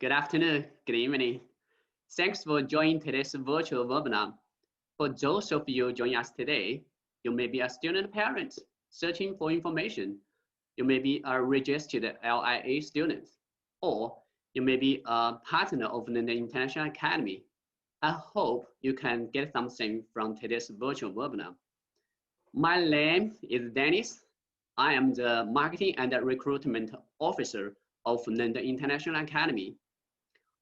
Good afternoon, good evening. Thanks for joining today's virtual webinar. For those of you joining us today, you may be a student parent searching for information. You may be a registered LIA student, or you may be a partner of the International Academy. I hope you can get something from today's virtual webinar. My name is Dennis. I am the Marketing and Recruitment Officer of the International Academy.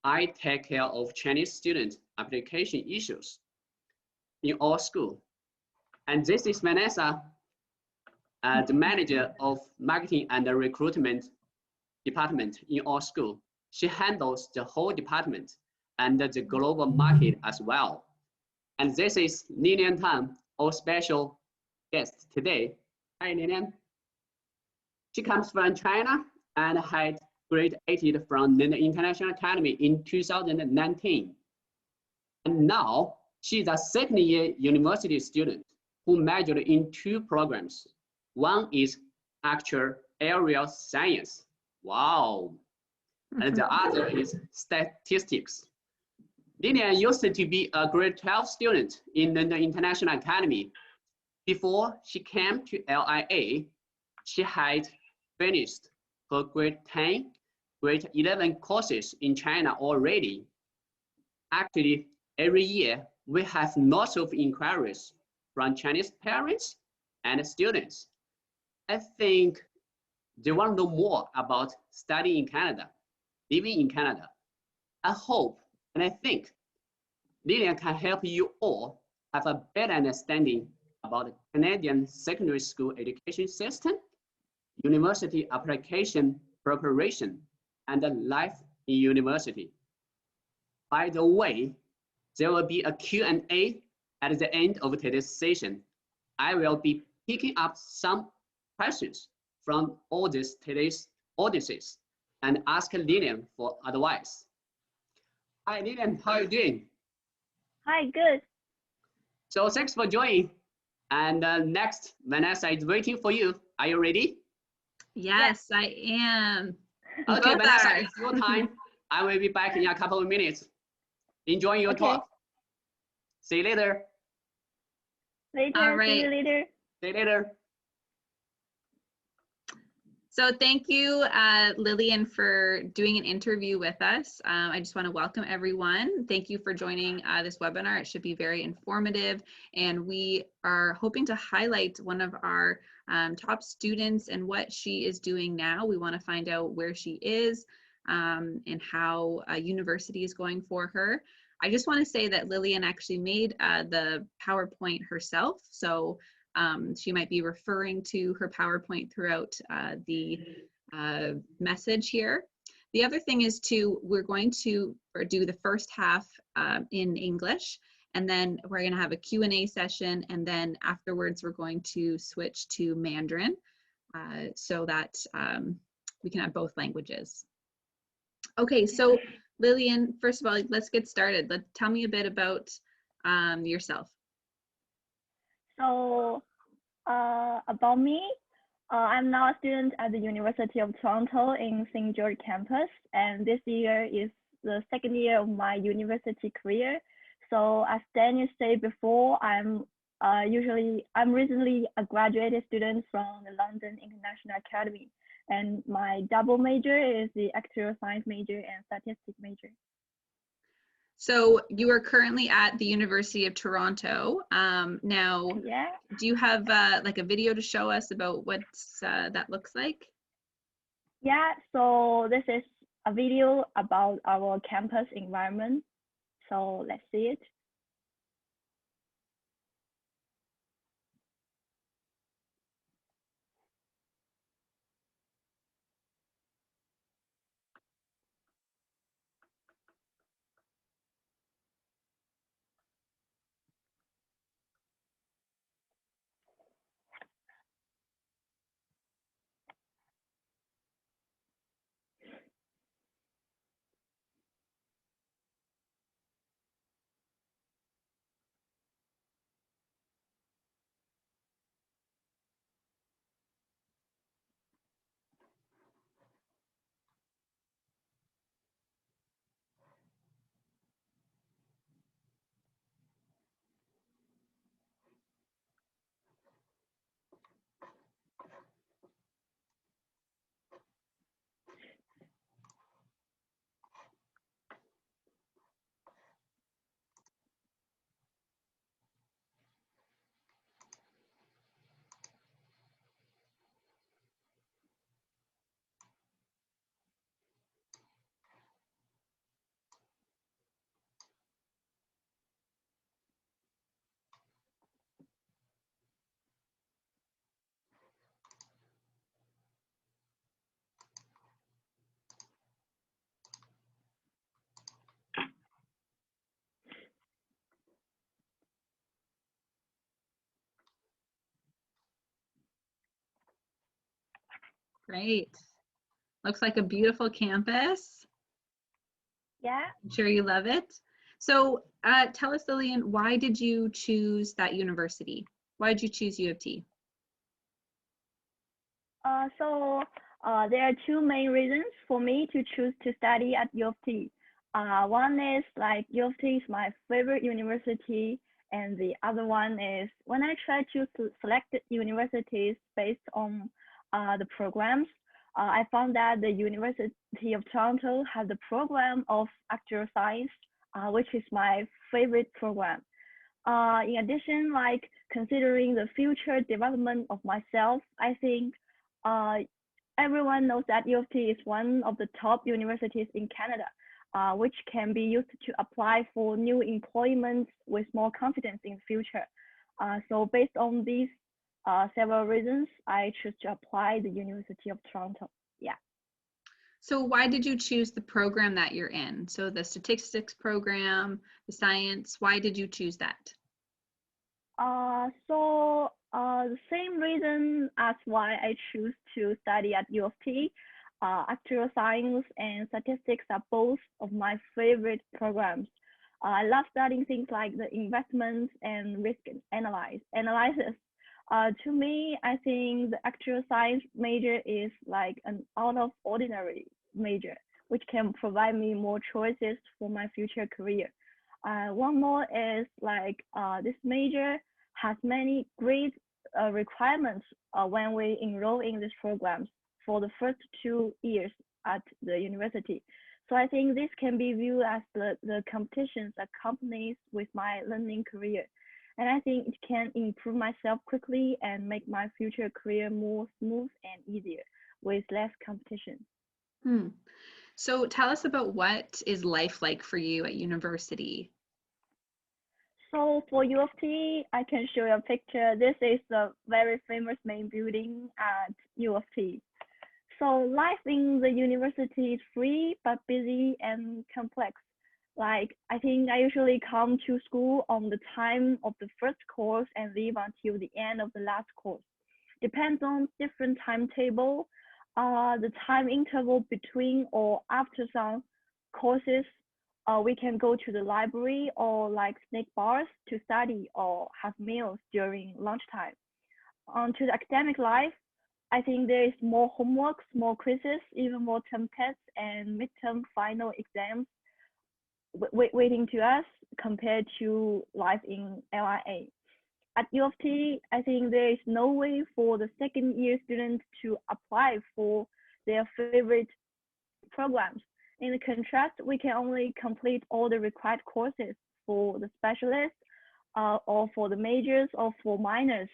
I take care of Chinese student application issues in our school. And this is Vanessa, the manager of Marketing and Recruitment department in our school. She handles the whole department and the global market as well. And this is Lilian Tan, our special guest today. Hi, Lilian. She comes from China and had graduated from the International Academy in 2019. And now she's a second-year university student who majored in two programs. One is actuarial science. Wow. And the other is statistics. Lilian used to be a grade 12 student in the International Academy. Before she came to LIA, she had finished her grade 10, grade 11 courses in China already. Actually, every year we have lots of inquiries from Chinese parents and students. I think they want to know more about studying in Canada, living in Canada. I hope and I think Lilian can help you all have a better understanding about the Canadian secondary school education system, university application preparation, and life in university. By the way, there will be a Q&A at the end of today's session. I will be picking up some questions from all today's audiences and ask Lilian for advice. Hi, Lilian, how are you doing? Hi, good. So thanks for joining. And next, Vanessa is waiting for you. Are you ready? Yes, I am. Okay, Vanessa, it's your time. I will be back in a couple of minutes. Enjoy your talk. See you later. Later, All right. see you later. See you later. So thank you, Lillian, for doing an interview with us. I just want to welcome everyone. Thank you for joining this webinar. It should be very informative, and we are hoping to highlight one of our top students and what she is doing now. We want to find out where she is and how university is going for her. I just want to say that Lillian actually made the PowerPoint herself, so she might be referring to her PowerPoint throughout the message here. The other thing is we're going to do the first half in English, and then we're going to have a Q&A session, and then afterwards we're going to switch to Mandarin so that we can have both languages. Okay, so Lillian, first of all, let's get started. Tell me a bit about yourself. So about me, I'm now a student at the University of Toronto in St. George campus, and this year is the second year of my university career. So as Daniel said before, I'm recently a graduated student from the London International Academy, and my double major is the actuarial science major and statistics major. So you are currently at the University of Toronto. Now, do you have like a video to show us about what that looks like? Yeah, so this is a video about our campus environment. So let's see it. Great. Looks like a beautiful campus. Yeah. I'm sure you love it. So tell us, Lillian, why did you choose that university? Why did you choose U of T? There are two main reasons for me to choose to study at U of T. One is like U of T is my favorite university, and the other one is when I try to select universities based on the programs, I found that the University of Toronto has the program of actuarial science, which is my favorite program. In addition, like considering the future development of myself, I think uh, everyone knows that U of T is one of the top universities in Canada, which can be used to apply for new employment with more confidence in the future. So based on these several reasons, I choose to apply the University of Toronto. Yeah. So why did you choose the program that you're in? So the statistics program, the science, why did you choose that? The same reason as why I choose to study at U of T. Actuarial science and statistics are both of my favorite programs. I love studying things like the investments and risk analysis. To me, I think the actuarial science major is like an out of ordinary major, which can provide me more choices for my future career. One more is like this major has many great requirements when we enroll in these programs for the first 2 years at the university. So I think this can be viewed as the competitions that accompanies with my learning career. And I think it can improve myself quickly and make my future career more smooth and easier with less competition. So tell us about what is life like for you at university? So for U of T, I can show you a picture. This is the very famous main building at U of T. So life in the university is free but busy and complex. Like I think I usually come to school on the time of the first course and leave until the end of the last course. Depends on different timetable. The time interval between or after some courses, we can go to the library or like snack bars to study or have meals during lunchtime. On to the academic life, I think there is more homeworks, more quizzes, even more term tests and midterm final exams waiting to us compared to life in LIA. At U of T, I think there is no way for the second year students to apply for their favorite programs. In contrast, we can only complete all the required courses for the specialists or for the majors or for minors,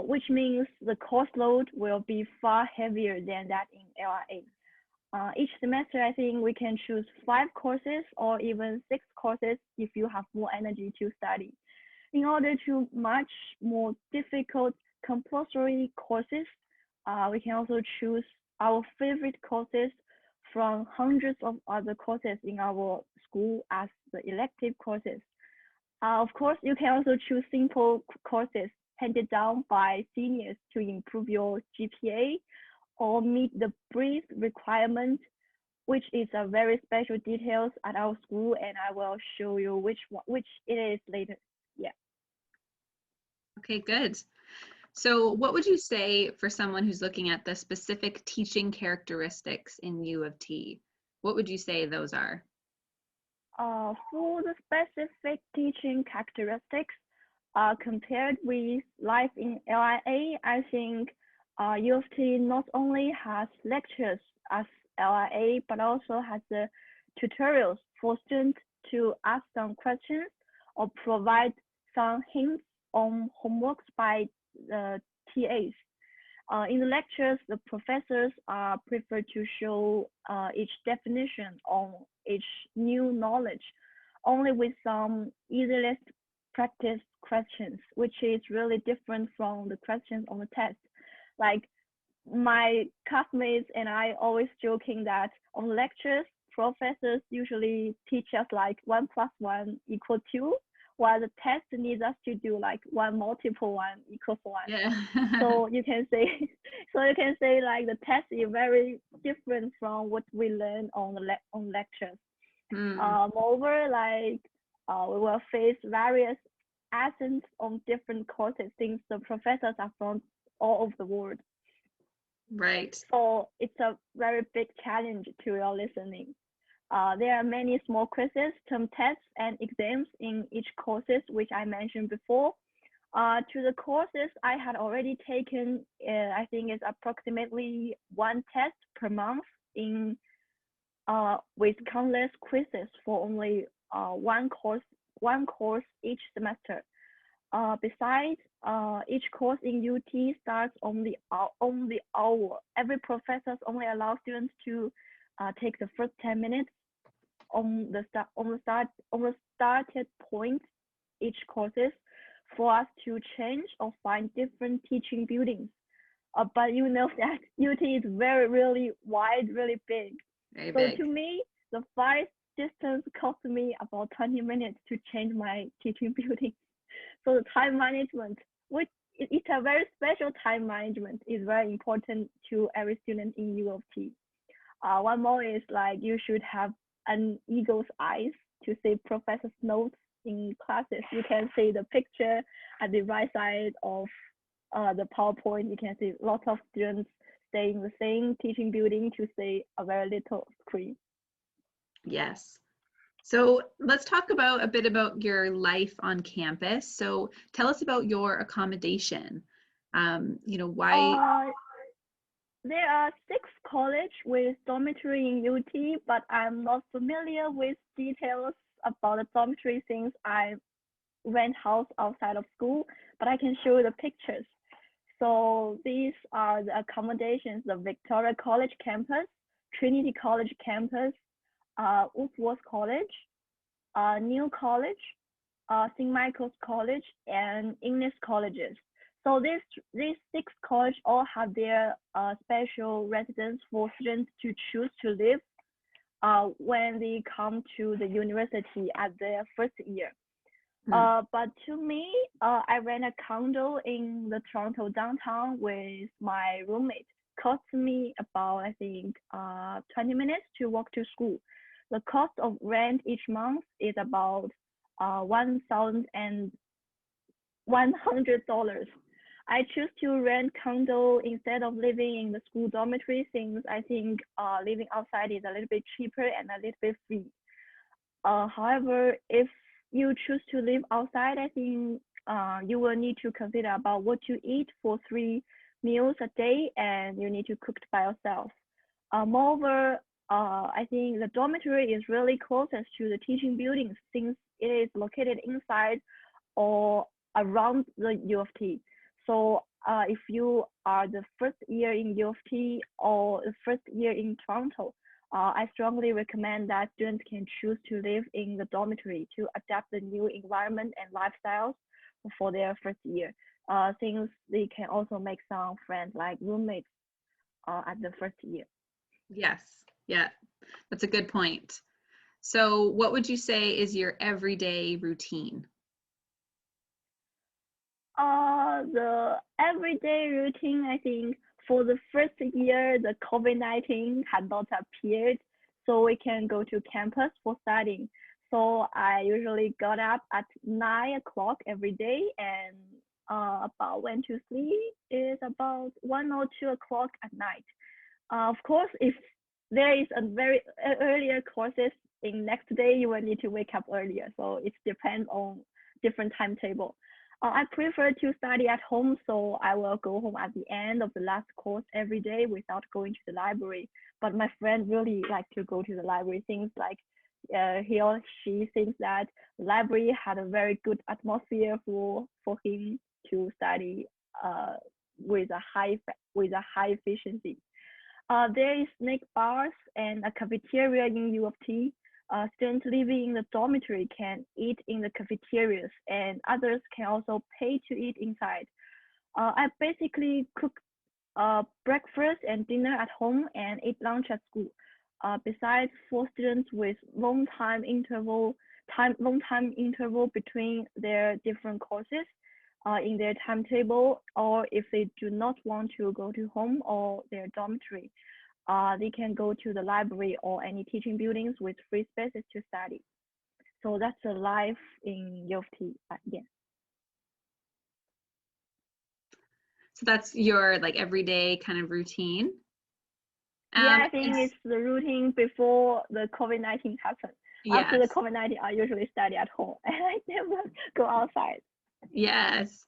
which means the course load will be far heavier than that in LIA. Each semester, I think we can choose 5 courses or even 6 courses if you have more energy to study. In order to much more difficult compulsory courses, we can also choose our favorite courses from hundreds of other courses in our school as the elective courses. Of course, you can also choose simple courses handed down by seniors to improve your GPA or meet the brief requirement, which is a very special details at our school, and I will show you which it is later. Yeah. Okay, good. So what would you say for someone who's looking at the specific teaching characteristics in U of T? What would you say those are? For the specific teaching characteristics, compared with life in LIA, I think U of T not only has lectures as LIA, but also has the tutorials for students to ask some questions or provide some hints on homeworks by the TAs. In the lectures, the professors prefer to show each definition on each new knowledge, only with some easy practice questions, which is really different from the questions on the test. Like my classmates and I always joking that on lectures, professors usually teach us like 1 + 1 = 2, while the test needs us to do like 1 multiple 1 equals 1. Yeah. So you can say, like the test is very different from what we learn on lectures. Moreover, like we will face various accents on different courses since the professors are from all over the world. Right. So it's a very big challenge to your listening. There are many small quizzes, term tests, and exams in each courses, which I mentioned before. To the courses I had already taken, I think it's approximately 1 test per month in with countless quizzes for only 1 course each semester. Besides, each course in UT starts on the hour. Every professor only allows students to take the first 10 minutes on the started point each courses for us to change or find different teaching buildings. But you know that UT is really wide, really big. Very So big. to me, the 5 distance cost me about 20 minutes to change my teaching building. So the time management, which it's a very special time management, is very important to every student in U of T. One more is like you should have an eagle's eyes to see professor's notes in classes. You can see the picture at the right side of the PowerPoint. You can see lots of students staying in the same teaching building to see a very little screen. Yes. So let's talk a bit about your life on campus. So tell us about your accommodation. Why? There are 6 colleges with dormitory in UT, but I'm not familiar with details about the dormitory since I rent house outside of school, but I can show you the pictures. So these are the accommodations: the Victoria College campus, Trinity College campus, Woodworth College, New College, St. Michael's College, and English colleges. So these 6 colleges all have their special residence for students to choose to live when they come to the university at their first year. But to me, I rent a condo in the Toronto downtown with my roommate. Cost me about, I think, 20 minutes to walk to school. The cost of rent each month is about $1,100. I choose to rent condo instead of living in the school dormitory since I think living outside is a little bit cheaper and a little bit free. However, if you choose to live outside, I think you will need to consider about what you eat for 3 meals a day, and you need to cook it by yourself. Moreover, I think the dormitory is really closest to the teaching buildings since it is located inside or around the U of T. So if you are the first year in U of T or the first year in Toronto, I strongly recommend that students can choose to live in the dormitory to adapt the new environment and lifestyles for their first year. Since they can also make some friends like roommates at the first year. Yes, yeah, that's a good point. So what would you say is your everyday routine? The everyday routine, I think for the first year, the COVID-19 had not appeared, so we can go to campus for studying. So I usually got up at 9 o'clock every day, and about when to sleep is about 1 or 2 o'clock at night. Of course, if there is a very earlier courses in next day, you will need to wake up earlier. So it depends on different timetable. I prefer to study at home, so I will go home at the end of the last course every day without going to the library. But my friend really like to go to the library. Things like he or she thinks that the library had a very good atmosphere for him to study with a high efficiency. There is snack bars and a cafeteria in U of T. Students living in the dormitory can eat in the cafeterias, and others can also pay to eat inside. I basically cook breakfast and dinner at home and eat lunch at school. Besides, for students with long time interval long time interval between their different courses in their timetable, or if they do not want to go to home or their dormitory, they can go to the library or any teaching buildings with free spaces to study. So that's the life in U of T. Yeah. So that's your like everyday kind of routine. Yeah, I think it's the routine before the COVID-19 happened. Yes. After the COVID-19, I usually study at home and I never go outside. Yes.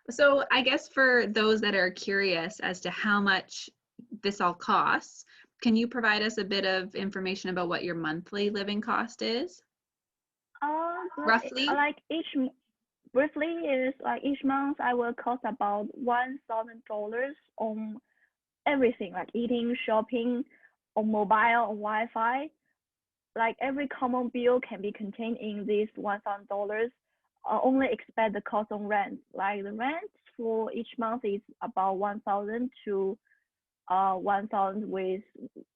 So I guess for those that are curious as to how much this all costs, can you provide us a bit of information about what your monthly living cost is? Roughly? Briefly is like each month I will cost about $1,000 on everything, like eating, shopping, on mobile, on Wi-Fi. Like every common bill can be contained in this $1,000. Only expect the cost on rent. Like the rent for each month is about 1,000 to 1,000 with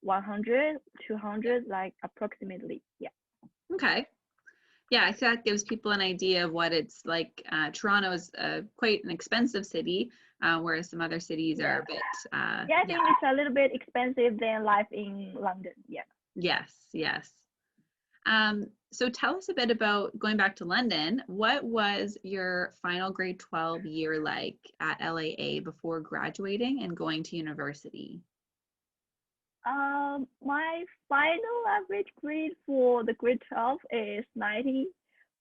100, 200, like approximately. Yeah. Okay. Yeah, I think that gives people an idea of what it's like. Toronto is quite an expensive city, whereas some other cities are a bit. I think it's a little bit expensive than life in London. Yeah. Yes, yes. So tell us a bit about going back to London. What was your final grade 12 year like at LIA before graduating and going to university? My final average grade for the grade 12 is 90,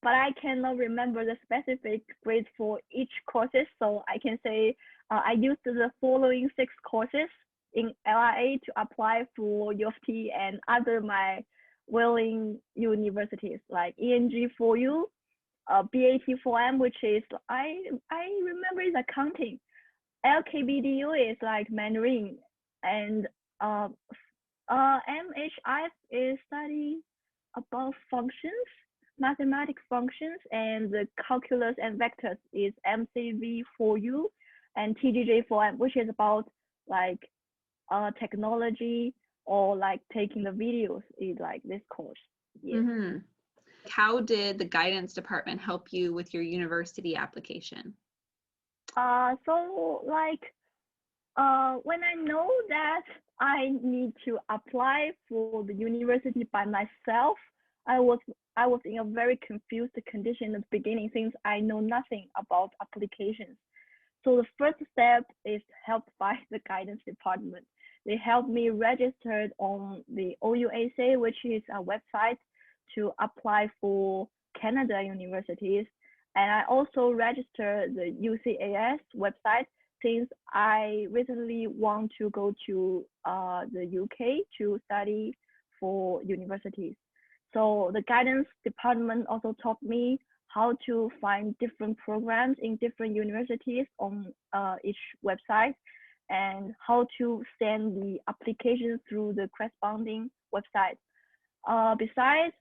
but I cannot remember the specific grades for each courses. So I can say I used the following 6 courses in LIA to apply for U of T and other my willing universities like ENG4U, BAT4M, which is I remember is accounting. LKBDU is like Mandarin, and MHI is study about functions, mathematic functions, and the calculus and vectors is MCV4U, and TGJ4M, which is about like technology or like taking the videos is like this course. Yeah. Mm-hmm. How did the guidance department help you with your university application? So like when I know that I need to apply for the university by myself, I was in a very confused condition at the beginning since I know nothing about applications. So the first step is helped by the guidance department. They helped me register on the OUAC, which is a website to apply for Canada universities. And I also registered the UCAS website since I recently want to go to the UK to study for universities. So the guidance department also taught me how to find different programs in different universities on each website and how to send the application through the corresponding website. Besides,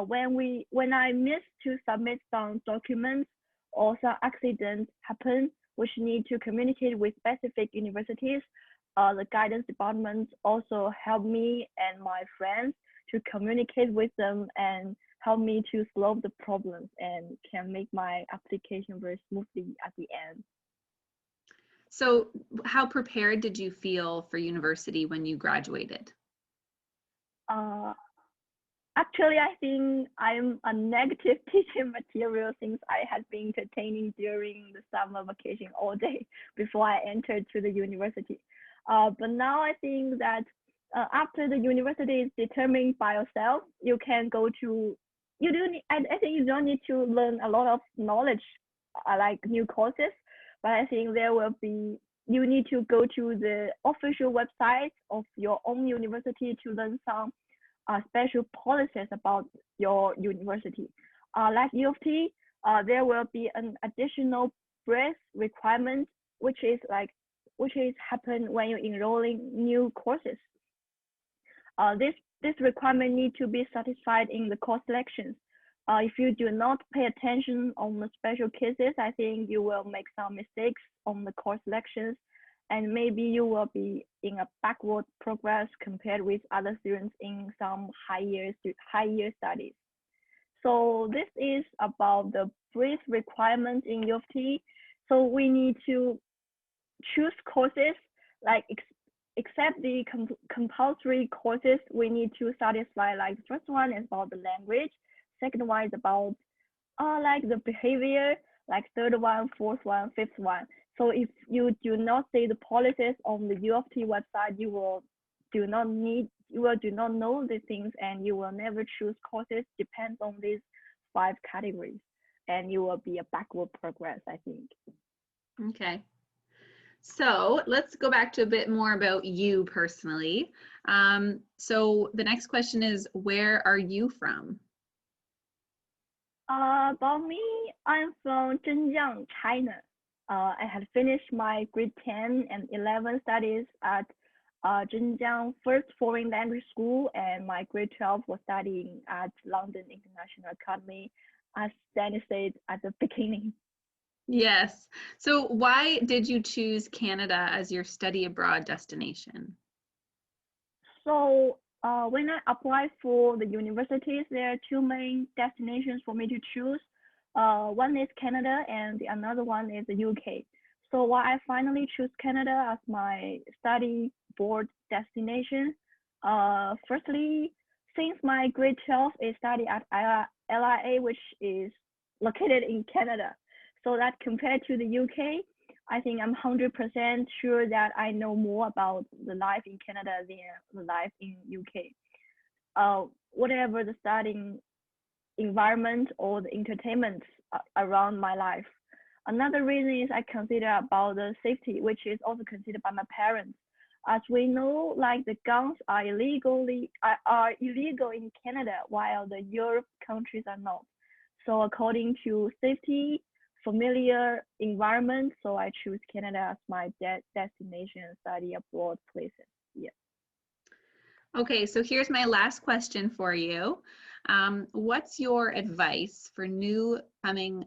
when I missed to submit some documents or some accidents happen, which need to communicate with specific universities, the guidance department also helped me and my friends to communicate with them and help me to solve the problems and can make my application very smoothly at the end. So how prepared did you feel for university when you graduated? Actually, I think I'm a negative teaching material since I had been entertaining during the summer vacation all day before I entered to the university. But now I think that after the university is determined by yourself, you can go to, I think you don't need to learn a lot of knowledge, like new courses, but I think you need to go to the official website of your own university to learn some special policies about your university. Like U of T, there will be an additional breadth requirement, which is happen when you're enrolling new courses. This requirement need to be satisfied in the course selections. If you do not pay attention on the special cases, I think you will make some mistakes on the course selections, and maybe you will be in a backward progress compared with other students in some higher studies. So this is about the brief requirements in U of T. So we need to choose courses, like except the compulsory courses, we need to satisfy, like the first one is about the language, second one is about like the behavior, like third one, fourth one, fifth one. So if you do not see the policies on the U of T website, you will do not know these things, and you will never choose courses depends on these 5 categories, and you will be a backward progress, I think. Okay. So let's go back to a bit more about you personally. So the next question is, where are you from? About me, I'm from Zhenjiang, China. I had finished my grade 10 and 11 studies at Zhenjiang First Foreign Language School, and my grade 12 was studying at London International Academy, as Danny said at the beginning. Yes. So why did you choose Canada as your study abroad destination? So when I applied for the universities, there are 2 main destinations for me to choose. One is Canada and the another one is the UK. So why I finally choose Canada as my study board destination. Firstly, since my grade 12 is study at LIA, which is located in Canada. So that compared to the UK, I think I'm 100% sure that I know more about the life in Canada than the life in UK. Whatever the studying environment or the entertainment around my life. Another reason is I consider about the safety, which is also considered by my parents. As we know, like the guns are illegal in Canada, while the Europe countries are not. So according to safety, familiar environment, so I choose Canada as my destination study abroad places. Yeah. Okay, so here's my last question for you. What's your advice for new coming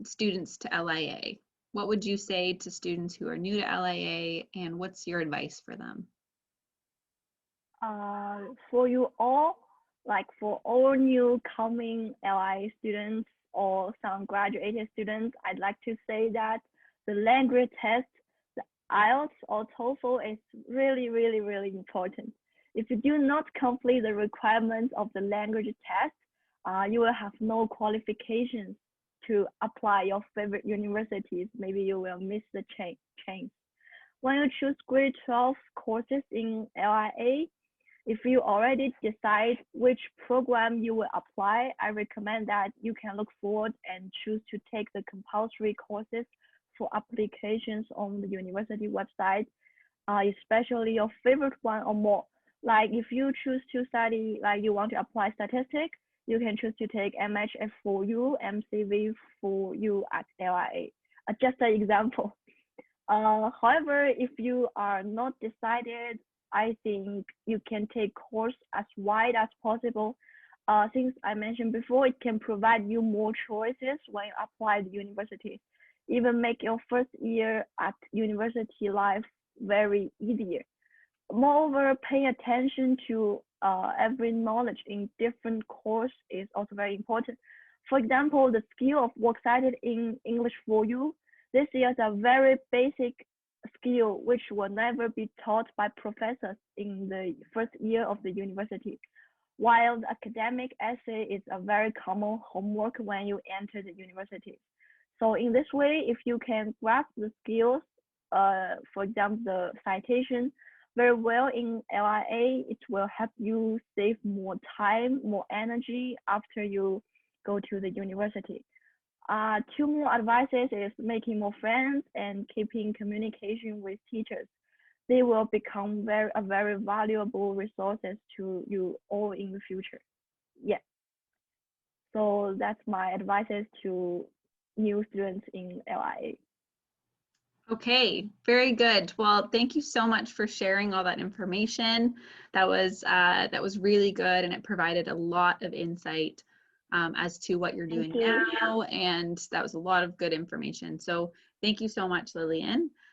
students to LIA? What would you say to students who are new to LIA, and what's your advice for them? For you all, like for all new coming LIA students or some graduated students, I'd like to say that the language test, the IELTS or TOEFL is really, really, really important. If you do not complete the requirements of the language test, you will have no qualifications to apply your favorite universities. Maybe you will miss the chance. When you choose grade 12 courses in LIA, if you already decide which program you will apply, I recommend that you can look forward and choose to take the compulsory courses for applications on the university website, especially your favorite one or more. Like if you choose to study, like you want to apply statistics, you can choose to take MHF for you, MCV for you at LIA. Just an example. However, if you are not decided, I think you can take course as wide as possible. Since I mentioned before, it can provide you more choices when you apply the university. Even make your first year at university life very easier. Moreover, pay attention to every knowledge in different course is also very important. For example, the skill of works cited in English for you. This is a very basic skill which will never be taught by professors in the first year of the university, while the academic essay is a very common homework when you enter the university. So in this way, if you can grasp the skills, for example, the citation very well in LIA, it will help you save more time, more energy after you go to the university. 2 more advices is making more friends and keeping communication with teachers. They will become a very valuable resources to you all in the future. Yeah. So that's my advices to new students in LIA. Okay, very good. Well, thank you so much for sharing all that information. That was really good, and it provided a lot of insight as to what you're doing now, and that was a lot of good information. So thank you so much, Lillian.